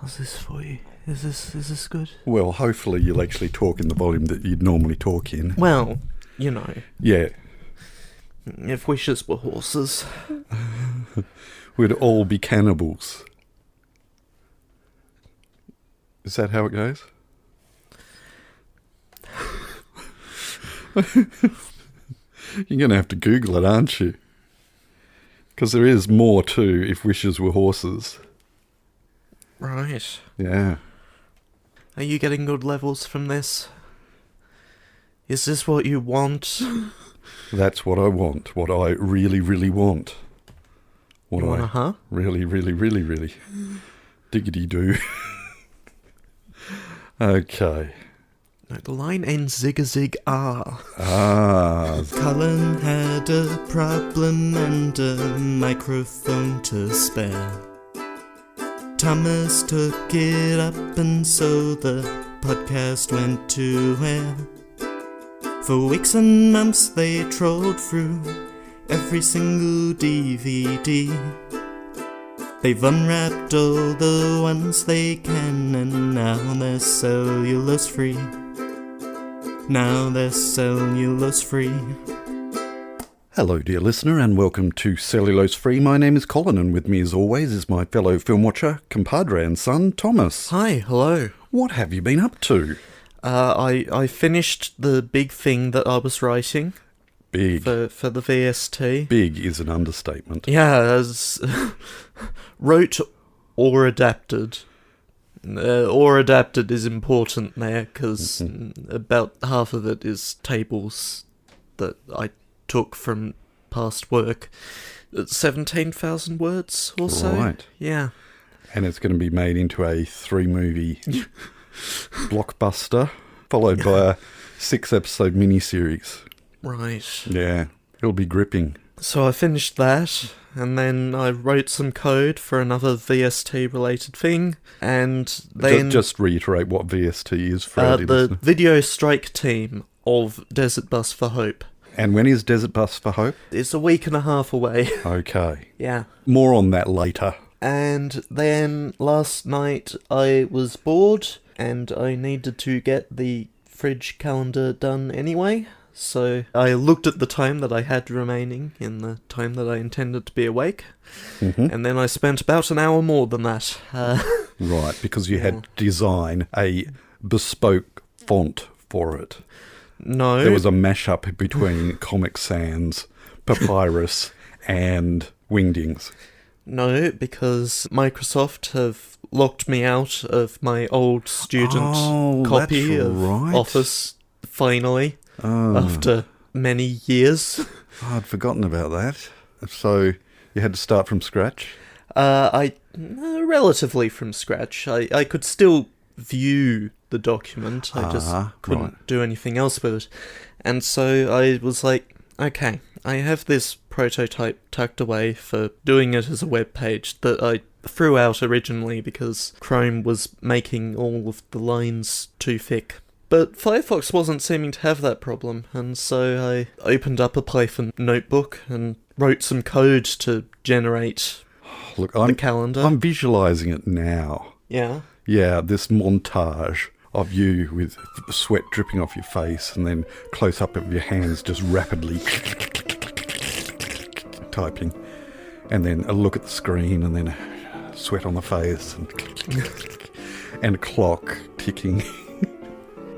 How's this for you? Is this good? Well, hopefully you'll actually talk in the volume that you'd normally talk in. Well, you know. Yeah. If wishes were horses. We'd all be cannibals. Is that how it goes? You're going to have to Google it, aren't you? Because there is more to If Wishes Were Horses. Right. Yeah. Are you getting good levels from this? Is this what you want? That's what I want. What I really, really want. What You want I a huh? really, really, really, really diggity-do. Okay. No, the line ends zig-a-zig-ah. Colin had a problem and a microphone to spare. Thomas took it up and so the podcast went to air. For weeks and months they trolled through every single DVD. They've unwrapped all the ones they can and now they're cellulose free. Now they're cellulose free. Hello, dear listener, and welcome to Cellulose Free. My name is Colin, and with me, as always, is my fellow film watcher, compadre and son, Thomas. Hi, hello. What have you been up to? I finished the big thing that I was writing. Big. For the VST. Big is an understatement. Yeah, as wrote or adapted. Or adapted is important there, because about half of it is tables that I took from past work. 17,000 words or so. Right. Yeah. And it's going to be made into a 3-movie blockbuster, followed by a 6-episode miniseries. Right. Yeah, it'll be gripping. So I finished that, and then I wrote some code for another VST-related thing, and then... Just reiterate what VST is for our dear the listener. video strike team of Desert Bus for Hope. And when is Desert Bus for Hope? It's a week and a half away. Okay. Yeah. More on that later. And then last night I was bored, and I needed to get the fridge calendar done anyway. So I looked at the time that I had remaining in the time that I intended to be awake. Mm-hmm. And then I spent about an hour more than that. Right, because you had to design a bespoke font for it. No. There was a mashup between Comic Sans, Papyrus, and Wingdings. No, because Microsoft have locked me out of my old student copy of Office, finally, after many years. I'd forgotten about that. So you had to start from scratch? Relatively from scratch. I could still view the document, I just couldn't do anything else with it. And so I was like, okay, I have this prototype tucked away for doing it as a web page that I threw out originally because Chrome was making all of the lines too thick. But Firefox wasn't seeming to have that problem, and so I opened up a Python notebook and wrote some code to generate the calendar. I'm visualising it now. Yeah? Yeah, this montage of you with sweat dripping off your face and then close up of your hands just rapidly typing. And then a look at the screen and then sweat on the face and a clock ticking.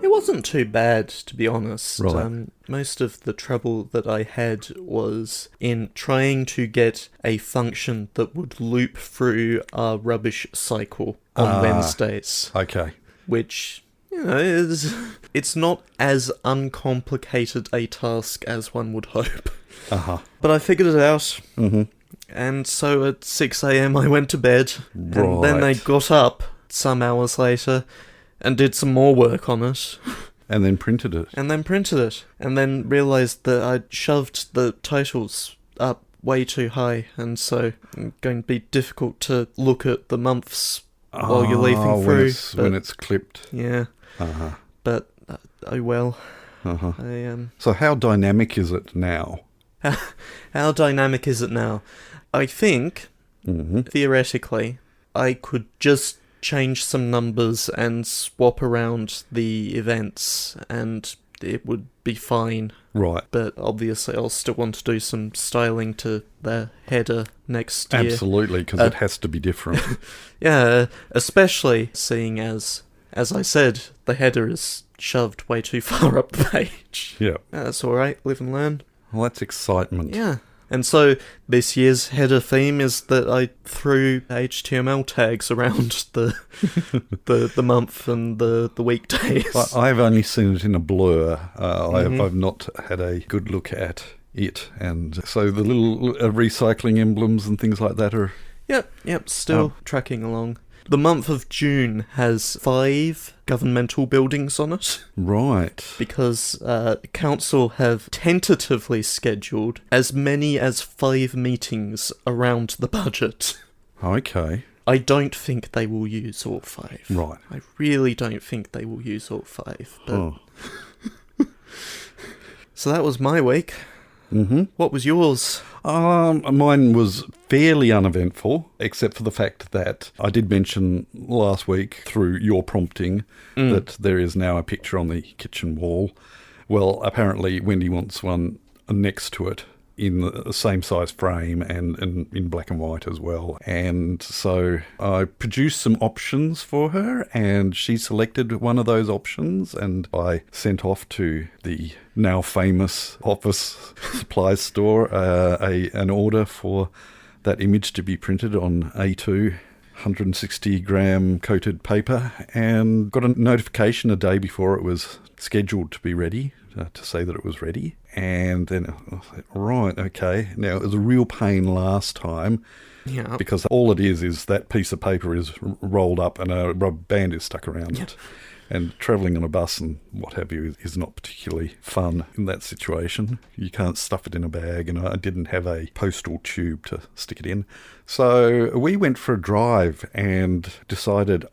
It wasn't too bad, to be honest. Right. Most of the trouble that I had was in trying to get a function that would loop through our rubbish cycle on Wednesdays. Okay. Which, you know, it's not as uncomplicated a task as one would hope. Uh-huh. But I figured it out. Mm-hmm. And so at 6 a.m. I went to bed. Right. And then I got up some hours later and did some more work on it. And then printed it. And then realised that I'd shoved the titles up way too high, and so it's going to be difficult to look at the months while you're leafing through. When it's clipped. Yeah. Uh-huh. But, oh well. Uh-huh. So how dynamic is it now? How dynamic is it now? I think, theoretically, I could just change some numbers and swap around the events, and it would be fine. Right. But obviously I'll still want to do some styling to the header next year. Absolutely, because it has to be different. Yeah, especially seeing as I said, the header is shoved way too far up the page. Yeah. That's alright, live and learn. Well, that's excitement. Yeah. And so this year's header theme is that I threw HTML tags around the month and the weekdays. I've only seen it in a blur. I've not had a good look at it. And so the little recycling emblems and things like that are... Yep, still tracking along. The month of June has 5 governmental buildings on it. Right. Because the council have tentatively scheduled as many as 5 meetings around the budget. Okay. I don't think they will use all 5. Right. I really don't think they will use all 5. But... So that was my week. Mm-hmm. What was yours? Mine was fairly uneventful, except for the fact that I did mention last week through your prompting that there is now a picture on the kitchen wall. Well, apparently Wendy wants one next to it in the same size frame and in black and white as well. And so I produced some options for her, and she selected one of those options, and I sent off to the now famous office supplies store an order for that image to be printed on A2 160-gram coated paper, and got a notification a day before it was scheduled to be ready to say that it was ready. And then I thought, right, okay. Now, it was a real pain last time because all it is that piece of paper is rolled up and a rubber band is stuck around it. And travelling on a bus and what have you is not particularly fun in that situation. You can't stuff it in a bag, and I didn't have a postal tube to stick it in. So we went for a drive and decided,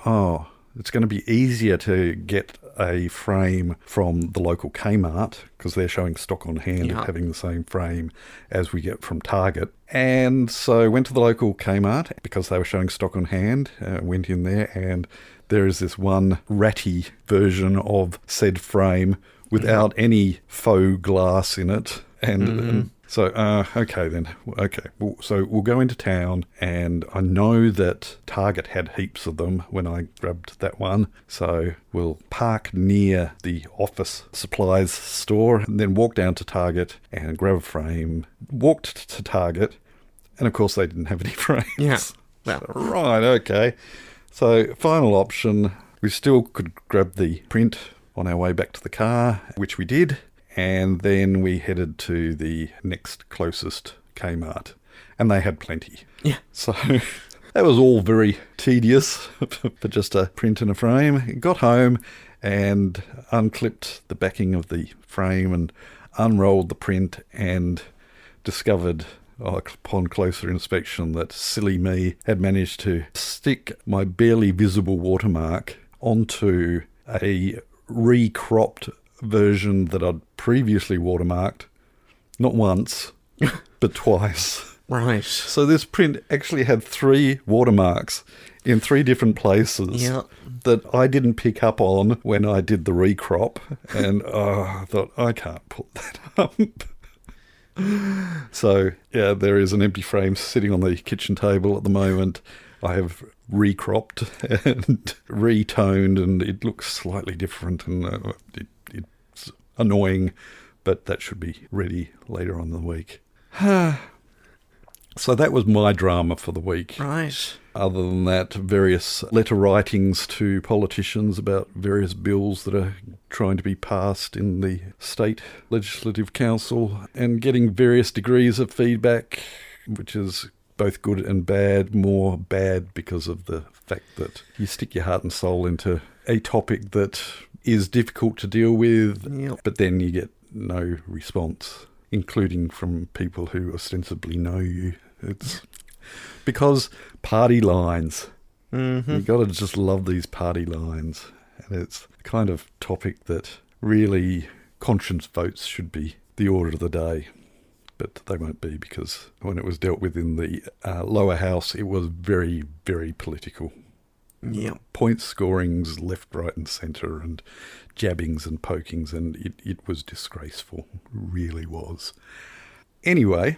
it's going to be easier to get a frame from the local Kmart because they're showing stock on hand and having the same frame as we get from Target. And so went to the local Kmart because they were showing stock on hand, went in there, and there is this one ratty version of said frame without any faux glass in it. And so, okay then. Okay, so we'll go into town, and I know that Target had heaps of them when I grabbed that one. So we'll park near the office supplies store and then walk down to Target and grab a frame. Walked to Target, and of course they didn't have any frames. Yeah. Well. Right, okay. So final option, we still could grab the print on our way back to the car, which we did. And then we headed to the next closest Kmart, and they had plenty. Yeah. So that was all very tedious for just a print and a frame. Got home and unclipped the backing of the frame and unrolled the print and discovered upon closer inspection that silly me had managed to stick my barely visible watermark onto a recropped version that I'd previously watermarked, not once, but twice. Right. So this print actually had 3 watermarks in 3 different places that I didn't pick up on when I did the recrop, and I thought, I can't put that up. So, yeah, there is an empty frame sitting on the kitchen table at the moment. I have recropped and retoned, and it looks slightly different, and it's annoying, but that should be ready later on in the week. So that was my drama for the week. Right. Other than that, various letter writings to politicians about various bills that are trying to be passed in the State Legislative Council, and getting various degrees of feedback, which is both good and bad. More bad because of the fact that you stick your heart and soul into a topic that is difficult to deal with, but then you get no response, including from people who ostensibly know you. It's because party lines. You've got to just love these party lines. And it's the kind of topic that really conscience votes should be the order of the day. But they won't be, because when it was dealt with in the lower house, it was very, very political. Yep. Point scorings left, right and centre and jabbings and pokings, and it was disgraceful. It really was. Anyway,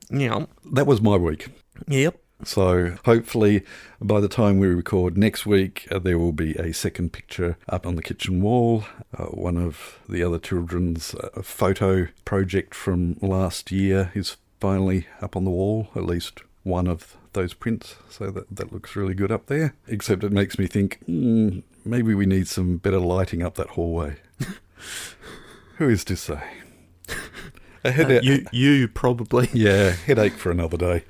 Yep. that was my week. Yep. So hopefully by the time we record next week, there will be a second picture up on the kitchen wall. One of the other children's photo project from last year is finally up on the wall, at least one of those prints. So that looks really good up there. Except it makes me think, maybe we need some better lighting up that hallway. Who is to say? You probably. Yeah, headache for another day.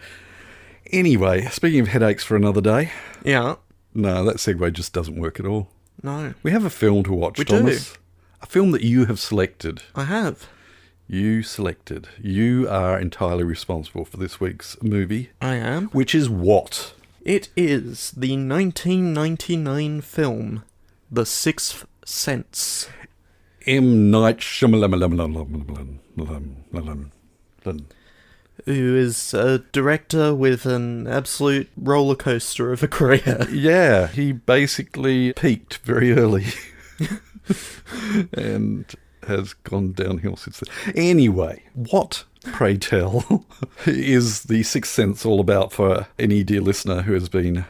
Anyway, speaking of headaches for another day. Yeah. No, that segue just doesn't work at all. No. We have a film to watch, Thomas. Do. A film that you have selected. I have. You selected. You are entirely responsible for this week's movie. I am. Which is what? It is the 1999 film, The Sixth Sense. M. Night Shyamalan. Who is a director with an absolute roller coaster of a career. Yeah, he basically peaked very early and has gone downhill since then. Anyway, what, pray tell, is The Sixth Sense all about for any dear listener who has been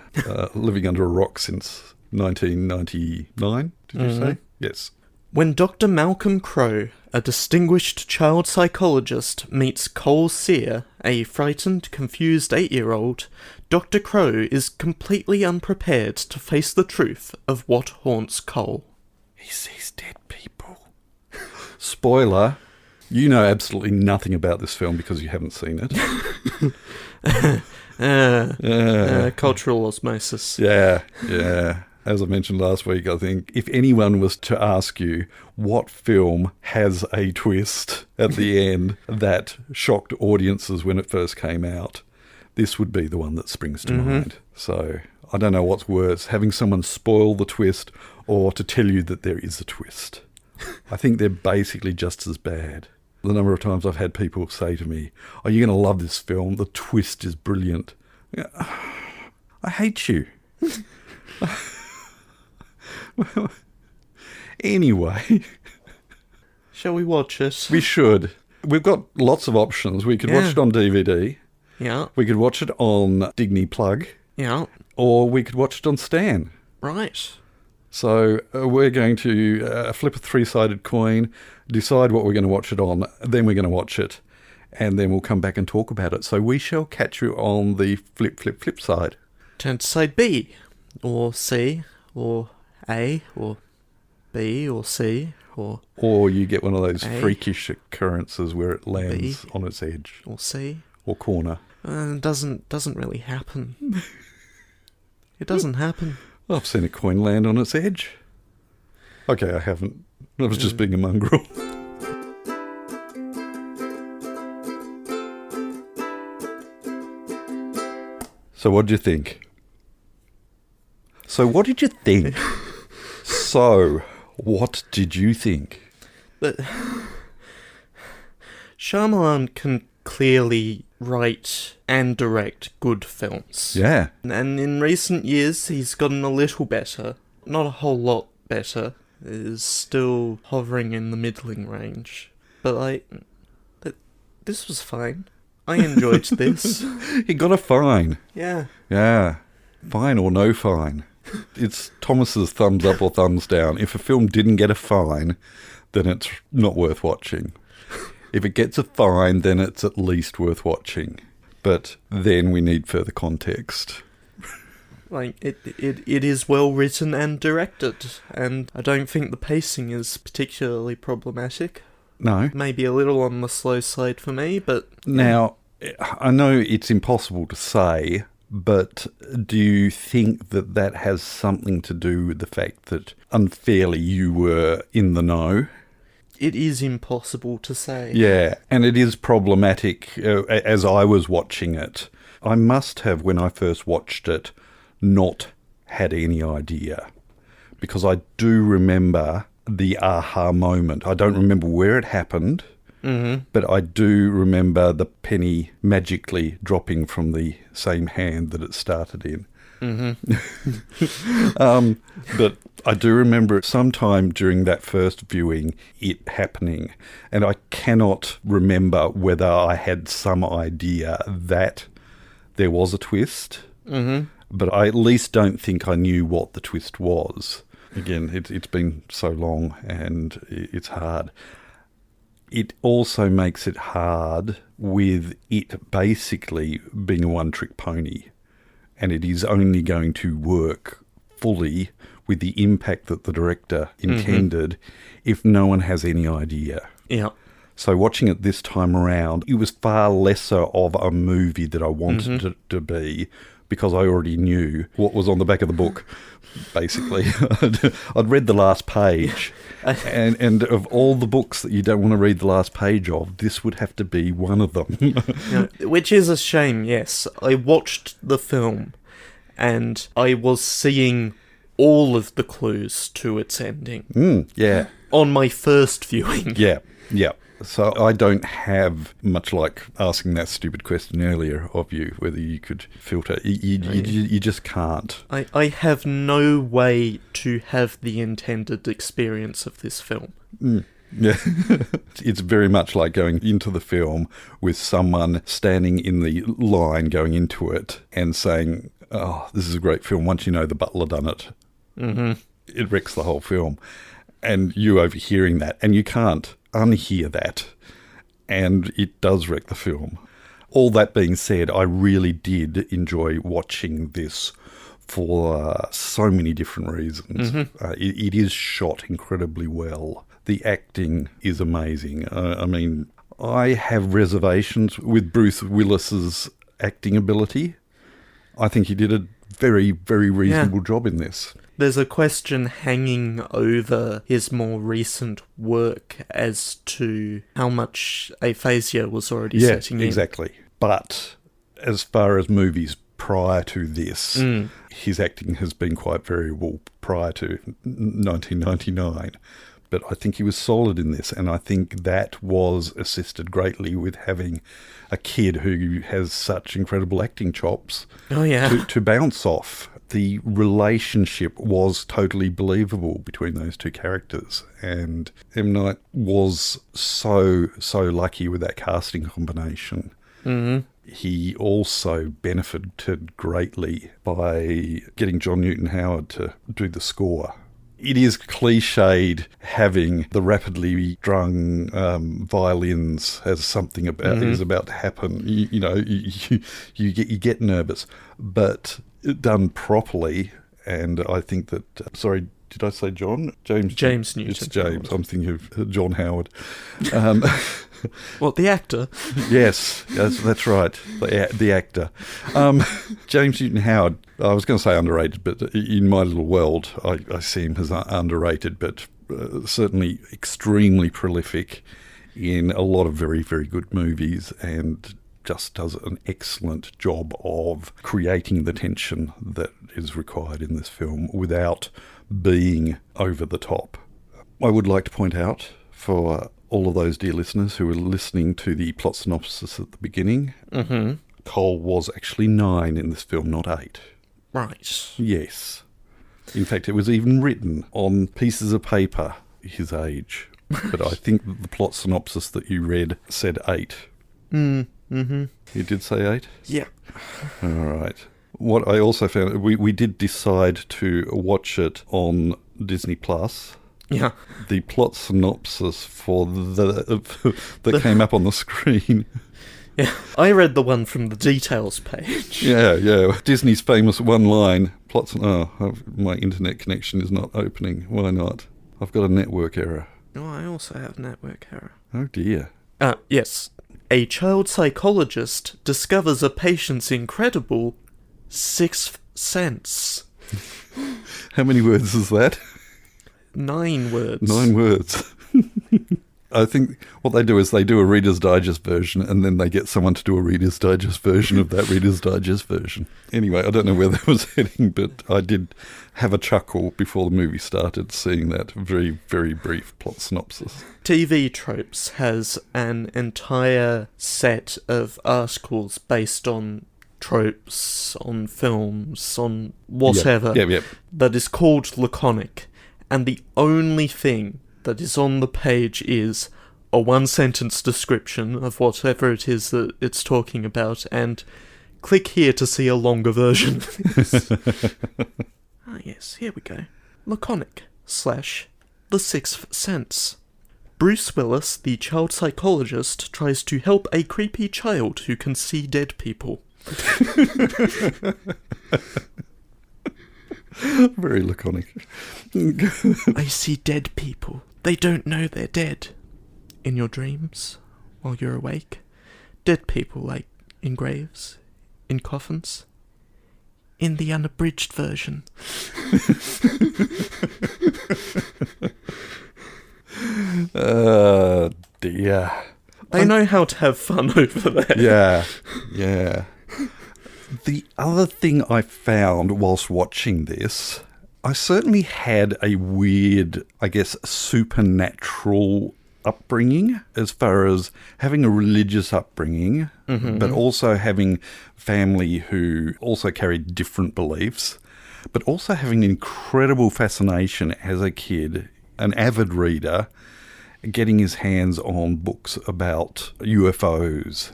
living under a rock since 1999, did you say? Yes. When Dr. Malcolm Crowe, a distinguished child psychologist, meets Cole Sear, a frightened, confused 8-year-old, Dr. Crowe is completely unprepared to face the truth of what haunts Cole. He sees dead people. Spoiler, you know absolutely nothing about this film because you haven't seen it. Cultural osmosis. Yeah. As I mentioned last week, I think if anyone was to ask you what film has a twist at the end that shocked audiences when it first came out, this would be the one that springs to mind. So I don't know what's worse, having someone spoil the twist or to tell you that there is a twist. I think they're basically just as bad. The number of times I've had people say to me, "Are you going to love this film? The twist is brilliant." I hate you. Anyway. Shall we watch it? We should. We've got lots of options. We could watch it on DVD. Yeah. We could watch it on Digny Plug. Yeah. Or we could watch it on Stan. Right. So we're going to flip a 3-sided coin, decide what we're going to watch it on, then we're going to watch it, and then we'll come back and talk about it. So we shall catch you on the flip side. Turn to side B, or C, or A, or B, or C, or you get one of those freakish occurrences where it lands on its edge. Or C. Or corner. Doesn't really happen. It doesn't happen. I've seen a coin land on its edge. Okay, I haven't. I was just being a mongrel. So what did you think? So what did you think? But Shyamalan can clearly write and direct good films. Yeah. And in recent years, he's gotten a little better. Not a whole lot better. Is still hovering in the middling range. But, this was fine. I enjoyed this. He got a fine. Yeah. Yeah. Fine or no fine. It's Thomas's thumbs up or thumbs down. If a film didn't get a fine, then it's not worth watching. If it gets a fine, then it's at least worth watching. But then we need further context. It is well written and directed, and I don't think the pacing is particularly problematic. No. Maybe a little on the slow side for me, but... Now, I know it's impossible to say, but do you think that has something to do with the fact that unfairly you were in the know? It is impossible to say. Yeah, and it is problematic as I was watching it. I must have, when I first watched it, not had any idea. Because I do remember the aha moment. I don't remember where it happened, but I do remember the penny magically dropping from the same hand that it started in. But I do remember sometime during that first viewing it happening, and I cannot remember whether I had some idea that there was a twist, but I at least don't think I knew what the twist was. Again, it's been so long and it's hard. It also makes it hard with it basically being a one-trick pony, and it is only going to work fully with the impact that the director intended if no one has any idea. Yeah. So watching it this time around, it was far lesser of a movie that I wanted it to be, because I already knew what was on the back of the book, basically. I'd read the last page, and of all the books that you don't want to read the last page of, this would have to be one of them. Yeah, which is a shame, yes. I watched the film, and I was seeing all of the clues to its ending. Yeah. On my first viewing. Yeah. So I don't have much like asking that stupid question earlier of you, whether you could filter. You just can't. I have no way to have the intended experience of this film. Yeah. It's very much like going into the film with someone standing in the line going into it and saying, "Oh, this is a great film," once you know the butler done it. It wrecks the whole film. And you overhearing that, and you can't unhear that, and it does wreck the film. All that being said, I really did enjoy watching this for so many different reasons. It is shot incredibly well. The acting is amazing. I mean, I have reservations with Bruce Willis's acting ability. I think he did a very, very reasonable job in this. There's a question hanging over his more recent work as to how much aphasia was already setting in. Yeah, exactly. But as far as movies prior to this, his acting has been quite variable prior to 1999. But I think he was solid in this, and I think that was assisted greatly with having a kid who has such incredible acting chops to bounce off. The relationship was totally believable between those two characters, and M. Night was so lucky with that casting combination. He also benefited greatly by getting John Newton Howard to do the score. It is cliched having the rapidly strung violins as something about is about to happen. You get nervous, but done properly, and I think that. Sorry, did I say John? James Newton. It's James. I'm thinking of John Howard. Well, the actor. Yes, that's right. The actor. James Newton Howard, I was going to say underrated, but in my little world, I see him as underrated, but certainly extremely prolific in a lot of very, very good movies, and just does an excellent job of creating the tension that is required in this film without being over the top. I would like to point out for all of those dear listeners who were listening to the plot synopsis at the beginning, Cole was actually 9 in this film, not 8. Right. Yes. In fact, it was even written on pieces of paper, his age. But I think that the plot synopsis that you read said 8. You did say 8? Yeah. All right. What I also found, we did decide to watch it on Disney Plus. Yeah. The plot synopsis for that came up on the screen. Yeah. I read the one from the details page. Yeah. Disney's famous one-line plots. My internet connection is not opening. Why not? I've got a network error. Oh, I also have network error. Oh dear. Yes. A child psychologist discovers a patient's incredible sixth sense. How many words is that? 9 words. 9 words. I think what they do is they do a Reader's Digest version, and then they get someone to do a Reader's Digest version of that Reader's Digest version. Anyway, I don't know where that was heading, but I did have a chuckle before the movie started seeing that very, very brief plot synopsis. TV Tropes has an entire set of articles based on tropes, on films, on whatever, Yep. that is called laconic, and the only thing that is on the page is a one-sentence description of whatever it is that it's talking about, and click here to see a longer version. Ah, yes, here we go. Laconic / The Sixth Sense. Bruce Willis, the child psychologist, tries to help a creepy child who can see dead people. Very laconic. I see dead people. They don't know they're dead. In your dreams, while you're awake. Dead people, like in graves, in coffins. In the unabridged version. Dear. They know how to have fun over there. Yeah. The other thing I found whilst watching this, I certainly had a weird, I guess, supernatural upbringing as far as having a religious upbringing, but also having family who also carried different beliefs, but also having an incredible fascination as a kid, an avid reader, getting his hands on books about UFOs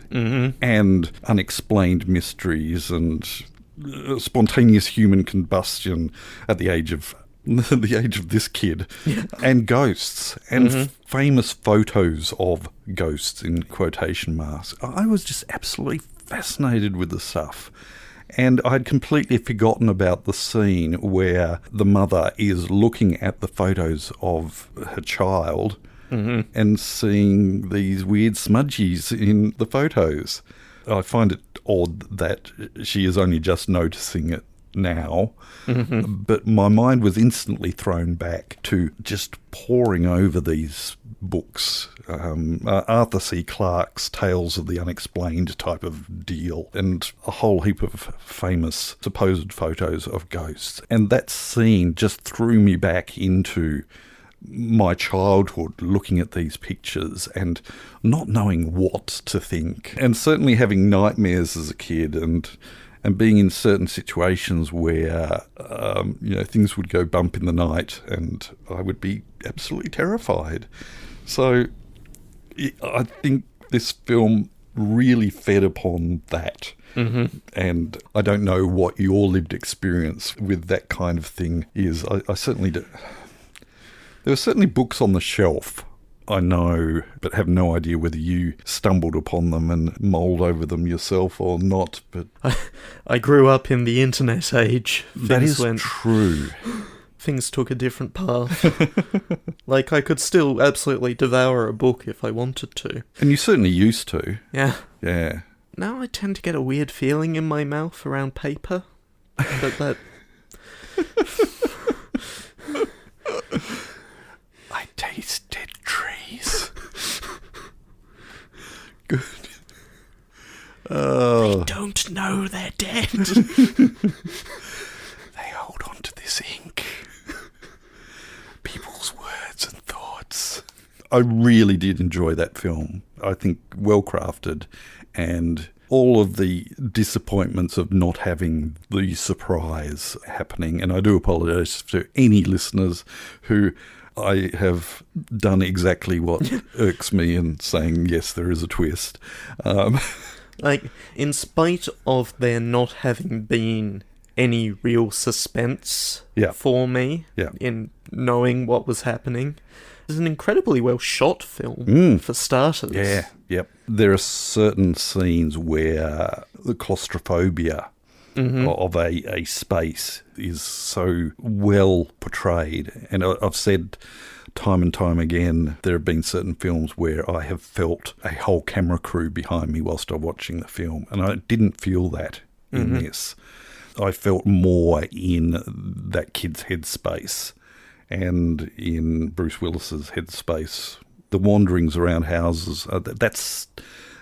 and unexplained mysteries and spontaneous human combustion at the age of this kid, and ghosts and famous photos of ghosts in quotation marks. I was just absolutely fascinated with the stuff. And I'd completely forgotten about the scene where the mother is looking at the photos of her child and seeing these weird smudgies in the photos. I find it odd that she is only just noticing it now, but my mind was instantly thrown back to just poring over these books, Arthur C. Clarke's Tales of the Unexplained type of deal, and a whole heap of famous supposed photos of ghosts. And that scene just threw me back into my childhood, looking at these pictures and not knowing what to think, and certainly having nightmares as a kid, and being in certain situations where things would go bump in the night and I would be absolutely terrified. So I think this film really fed upon that. And I don't know what your lived experience with that kind of thing is. I certainly do. There were certainly books on the shelf, I know, but have no idea whether you stumbled upon them and mulled over them yourself or not. But I grew up in the internet age. That is true. Things took a different path. Like, I could still absolutely devour a book if I wanted to. And you certainly used to. Yeah. Yeah. Now I tend to get a weird feeling in my mouth around paper. But that... I taste dead trees. Good. Oh. They don't know they're dead. They hold on to this ink. People's words and thoughts. I really did enjoy that film. I think well crafted, and all of the disappointments of not having the surprise happening. And I do apologise to any listeners who I have done exactly what irks me in saying, yes, there is a twist. Like, in spite of there not having been any real suspense for me in knowing what was happening, it's an incredibly well shot film for starters. Yeah, yep. There are certain scenes where the claustrophobia of a space is so well portrayed. And I've said time and time again, there have been certain films where I have felt a whole camera crew behind me whilst I'm watching the film, and I didn't feel that in this. I felt more in that kid's headspace and in Bruce Willis's headspace. The wanderings around houses, that's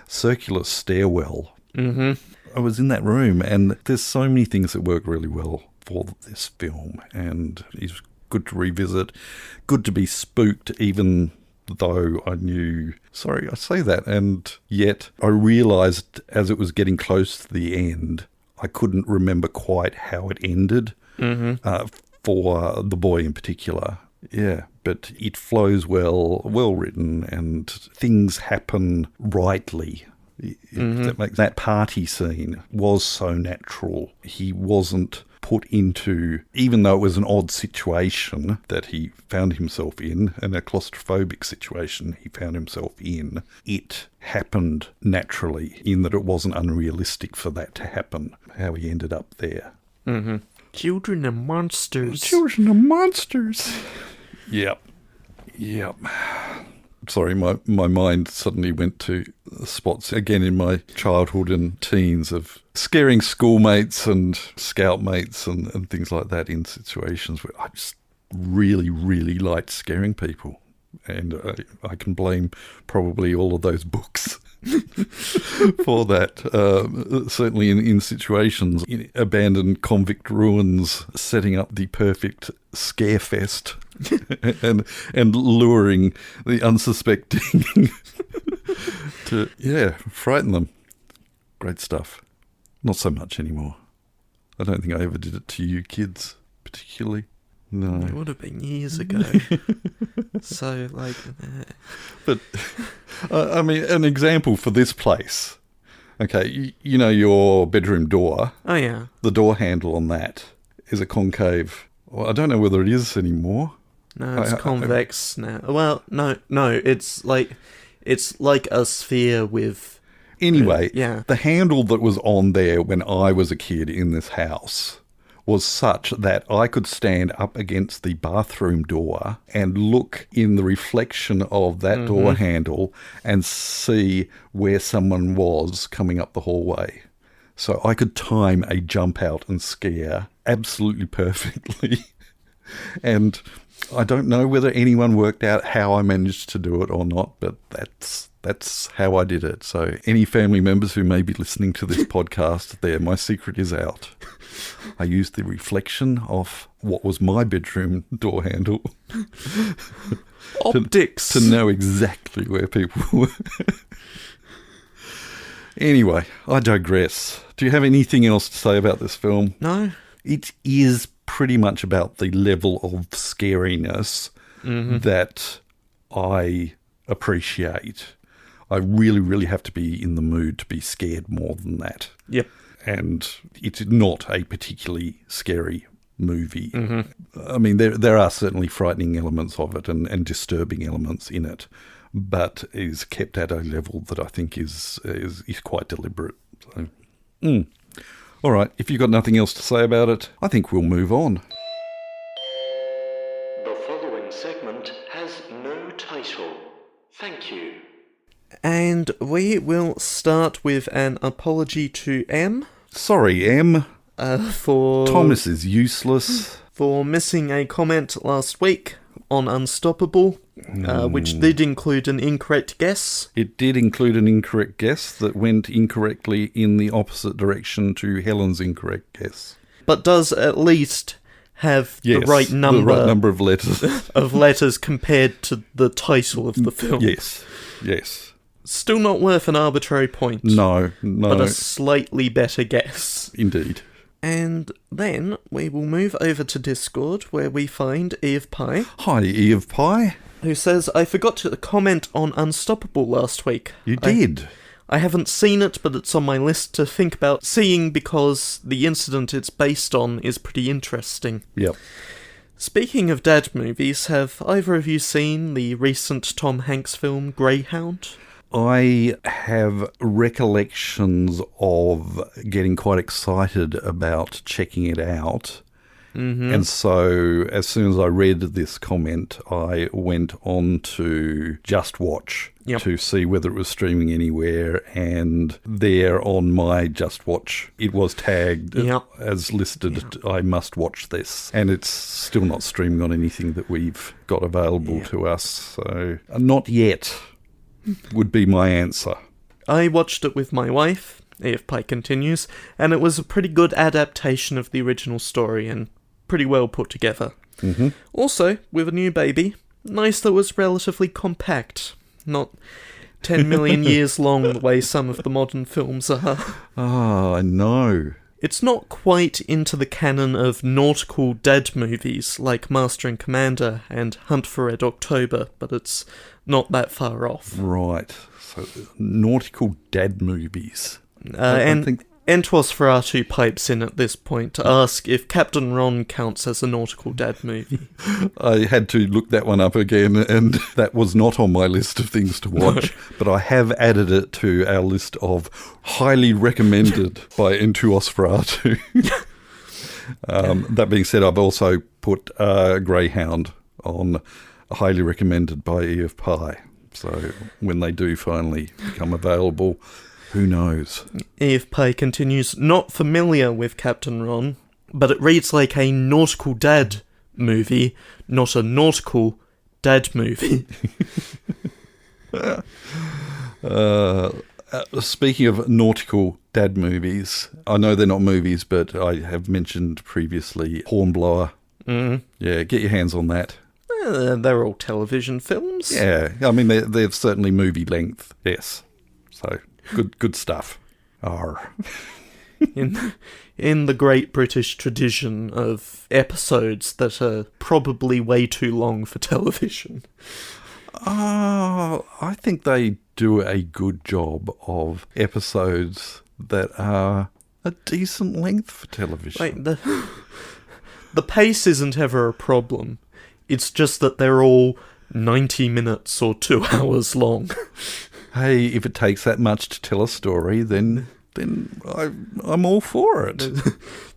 circular stairwell. I was in that room, and there's so many things that work really well for this film, and it's good to revisit, good to be spooked, even though I knew, sorry, I say that, and yet I realised as it was getting close to the end, I couldn't remember quite how it ended for the boy in particular. Yeah, but it flows well written, and things happen rightly. That party scene was so natural. He wasn't put into, even though it was an odd situation that he found himself in, and a claustrophobic situation he found himself in, it happened naturally in that it wasn't unrealistic for that to happen, how he ended up there. Mm-hmm. Children are monsters. Children are monsters. Yep. Sorry, my mind suddenly went to spots again in my childhood and teens of scaring schoolmates and scoutmates and things like that in situations where I just really, really liked scaring people. And I can blame probably all of those books for that. Certainly in situations, in abandoned convict ruins, setting up the perfect scare fest and luring the unsuspecting to, frighten them. Great stuff. Not so much anymore. I don't think I ever did it to you kids, particularly. No. It would have been years ago. So, But, I mean, an example for this place. Okay, you know your bedroom door? Oh, yeah. The door handle on that is a concave. Well, I don't know whether it is anymore. No, it's convex now. Well, no, it's like a sphere with... Anyway, yeah. The handle that was on there when I was a kid in this house was such that I could stand up against the bathroom door and look in the reflection of that door handle and see where someone was coming up the hallway. So I could time a jump out and scare absolutely perfectly. And I don't know whether anyone worked out how I managed to do it or not, but that's how I did it. So any family members who may be listening to this podcast, my secret is out. I used the reflection of what was my bedroom door handle optics to know exactly where people were. Anyway, I digress. Do you have anything else to say about this film? No. It is pretty much about the level of scariness that I appreciate. I really, really have to be in the mood to be scared more than that. Yep. And it's not a particularly scary movie. I mean, there are certainly frightening elements of it and disturbing elements in it, but is kept at a level that I think is quite deliberate. So, All right, if you've got nothing else to say about it, I think we'll move on. The following segment has no title. Thank you. And we will start with an apology to M. Sorry, M. For... Thomas is useless. For missing a comment last week on Unstoppable, which did include an incorrect guess. It did include an incorrect guess that went incorrectly in the opposite direction to Helen's incorrect guess. But does at least have the right number of letters. of letters compared to the title of the film. Yes. Still not worth an arbitrary point. No. But a slightly better guess. Indeed. And then we will move over to Discord, where we find Eve Pie. Hi, Eve Pie. Who says, I forgot to comment on Unstoppable last week. You did? I haven't seen it, but it's on my list to think about seeing because the incident it's based on is pretty interesting. Yep. Speaking of dad movies, have either of you seen the recent Tom Hanks film, Greyhound? I have recollections of getting quite excited about checking it out. And so as soon as I read this comment, I went on to Just Watch to see whether it was streaming anywhere. And there on my Just Watch, it was tagged as listed, I must watch this. And it's still not streaming on anything that we've got available to us. So not yet would be my answer. I watched it with my wife, Eve Pie continues, and it was a pretty good adaptation of the original story and pretty well put together. Also, with a new baby, nice that it was relatively compact, not 10 million years long the way some of the modern films are. Ah, I know. It's not quite into the canon of nautical dad movies like Master and Commander and Hunt for Red October, but it's not that far off. Right. So, nautical dad movies. And Entwasferatu pipes in at this point to ask if Captain Ron counts as a nautical dad movie. I had to look that one up again, and that was not on my list of things to watch, but I have added it to our list of highly recommended by Entwasferatu. That being said, I've also put Greyhound on highly recommended by E.F. Pye. So when they do finally become available, who knows? E.F. Pye continues, not familiar with Captain Ron, but it reads like a nautical dad movie, not a nautical dad movie. Speaking of nautical dad movies, I know they're not movies, but I have mentioned previously Hornblower. Mm. Yeah, get your hands on that. They're all television films. Yeah, I mean, they're certainly movie length, yes. So... Good stuff. Arr. In the great British tradition of episodes that are probably way too long for television. I think they do a good job of episodes that are a decent length for television. Like the pace isn't ever a problem. It's just that they're all 90 minutes or 2 hours long. Hey, if it takes that much to tell a story, then I'm all for it.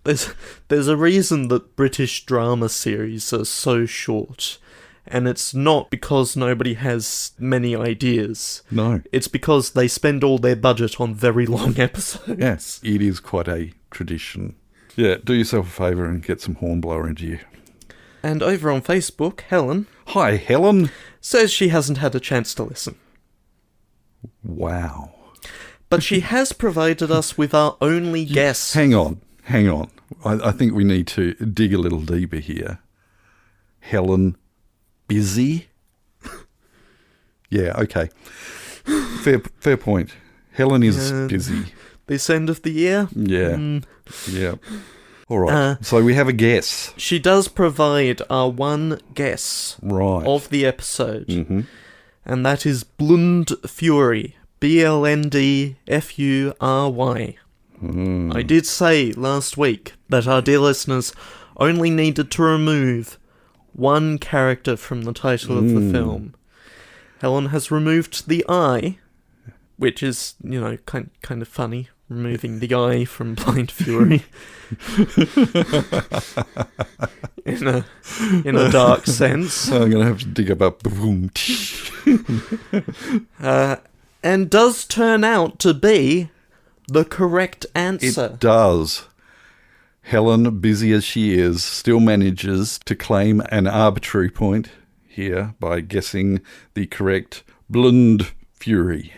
There's a reason that British drama series are so short, and it's not because nobody has many ideas. No. It's because they spend all their budget on very long episodes. Yes, it is quite a tradition. Yeah, do yourself a favour and get some Hornblower into you. And over on Facebook, Helen... Hi, Helen. ...says she hasn't had a chance to listen. Wow. But she has provided us with our only guess. Hang on. I think we need to dig a little deeper here. Helen, busy? Yeah, okay. Fair point. Helen is busy. This end of the year? Yeah. Yeah. All right. So we have a guess. She does provide our one guess of the episode. Mm-hmm. And that is Blund Fury. BLNDFURY. I did say last week that our dear listeners only needed to remove one character from the title of the film. Helen has removed the I, which is, kind of funny, removing the I from Blind Fury. in a dark sense. I'm going to have to dig up and does turn out to be the correct answer. It does. Helen, busy as she is, still manages to claim an arbitrary point here by guessing the correct Blund Fury.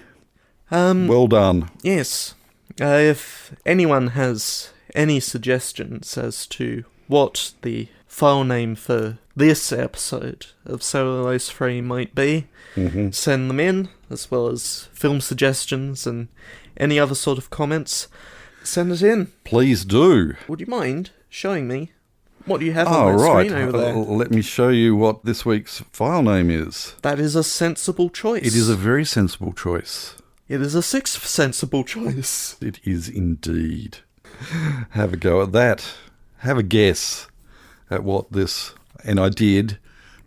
Well done. Yes. If anyone has any suggestions as to what the file name for this episode of Cellulose Free might be, send them in, as well as film suggestions and any other sort of comments. Send it in. Please do. Would you mind showing me what you have on the screen over there? Let me show you what this week's file name is. That is a sensible choice. It is a very sensible choice. It is a sixth sensible choice. It is indeed. Have a go at that. Have a guess at what this... And I did,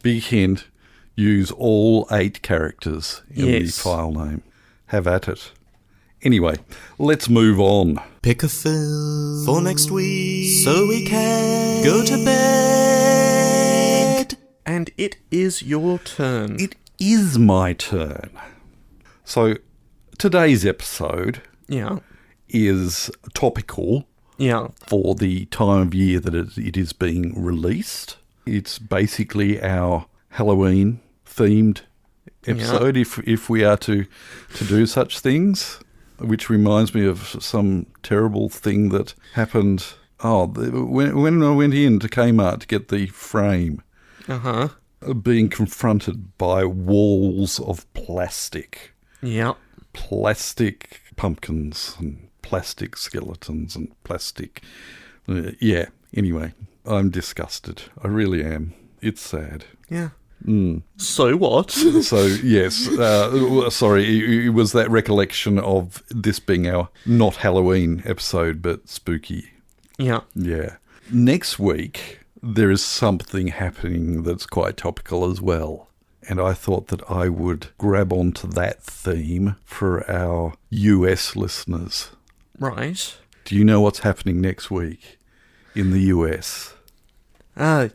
big hint, use all 8 characters in the file name. Have at it. Anyway, let's move on. Pick a film for next week so we can go to bed. And it is your turn. It is my turn. So, today's episode is topical for the time of year that it is being released. It's basically our Halloween-themed episode, if we are to do such things. Which reminds me of some terrible thing that happened. When I went in to Kmart to get the frame, being confronted by walls of plastic. Yeah. Plastic pumpkins and plastic skeletons and plastic... yeah, anyway, I'm disgusted. I really am. It's sad. Yeah. So what? So, yes, sorry, it was that recollection of this being our not Halloween episode, but spooky. Yeah. Yeah. Next week, there is something happening that's quite topical as well. And I thought that I would grab onto that theme for our US listeners. Right. Do you know what's happening next week in the US?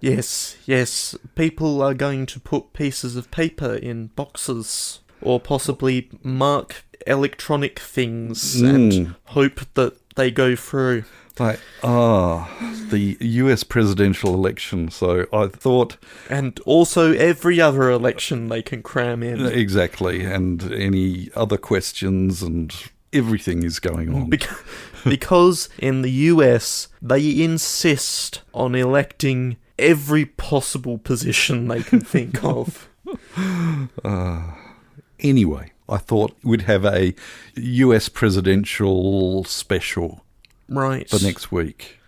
Yes. People are going to put pieces of paper in boxes, or possibly mark electronic things and hope that they go through. Like, the US presidential election. So I thought... And also every other election they can cram in. Exactly, and any other questions and everything is going on. Because in the US, they insist on electing every possible position they can think of. Anyway, I thought we'd have a US presidential special. Right. For next week.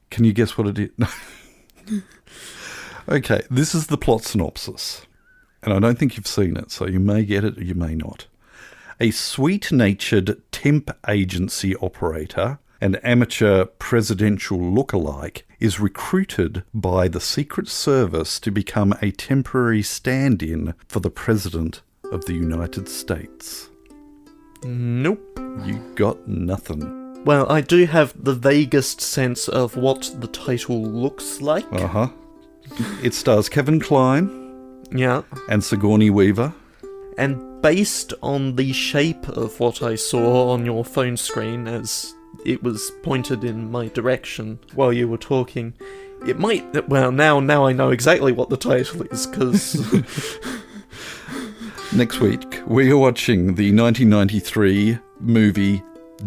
Can you guess what it is? No. Okay, this is the plot synopsis. And I don't think you've seen it, so you may get it or you may not. A sweet-natured temp agency operator and amateur presidential lookalike is recruited by the Secret Service to become a temporary stand-in for the President of the United States. Nope. You got nothing. Well, I do have the vaguest sense of what the title looks like. Uh-huh. It stars Kevin Kline. Yeah. And Sigourney Weaver. And based on the shape of what I saw on your phone screen as it was pointed in my direction while you were talking, it might... Well, now I know exactly what the title is, because... Next week, we are watching the 1993 movie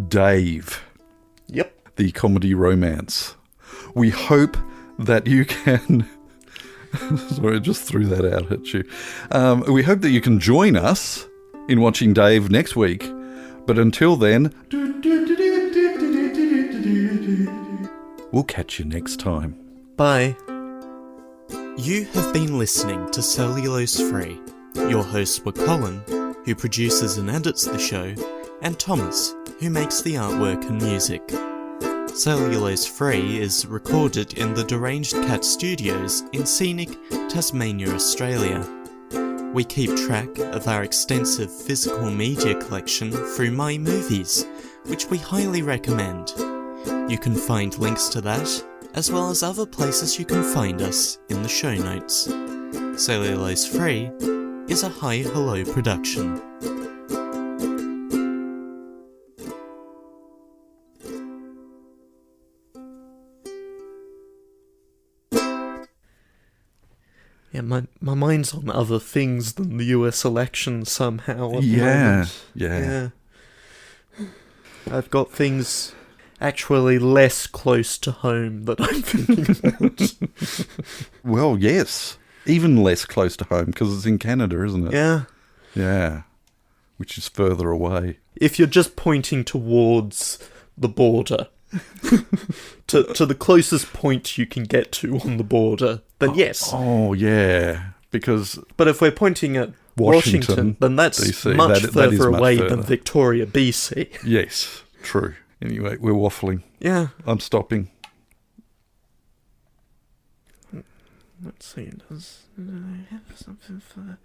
Dave. Yep. The comedy romance. We hope that you can... Sorry, I just threw that out at you. We hope that you can join us in watching Dave next week. But until then, we'll catch you next time. Bye. You have been listening to Cellulose Free. Your hosts were Colin, who produces and edits the show, and Thomas, who makes the artwork and music. Cellulose Free is recorded in the Deranged Cat Studios in scenic Tasmania, Australia. We keep track of our extensive physical media collection through My Movies, which we highly recommend. You can find links to that, as well as other places you can find us in the show notes. Cellulose Free is a Hi Hello production. Yeah, my mind's on other things than the US election somehow at the moment. Yeah. I've got things actually less close to home that I'm thinking about. Well, yes. Even less close to home, because it's in Canada, isn't it? Yeah. Yeah. Which is further away. If you're just pointing towards the border, to the closest point you can get to on the border, then yes. Oh, yeah. Because... But if we're pointing at Washington, then that's DC, much that further is much away further than Victoria, BC. Yes, true. Anyway, we're waffling. Yeah. I'm stopping. Let's see, does I have something for...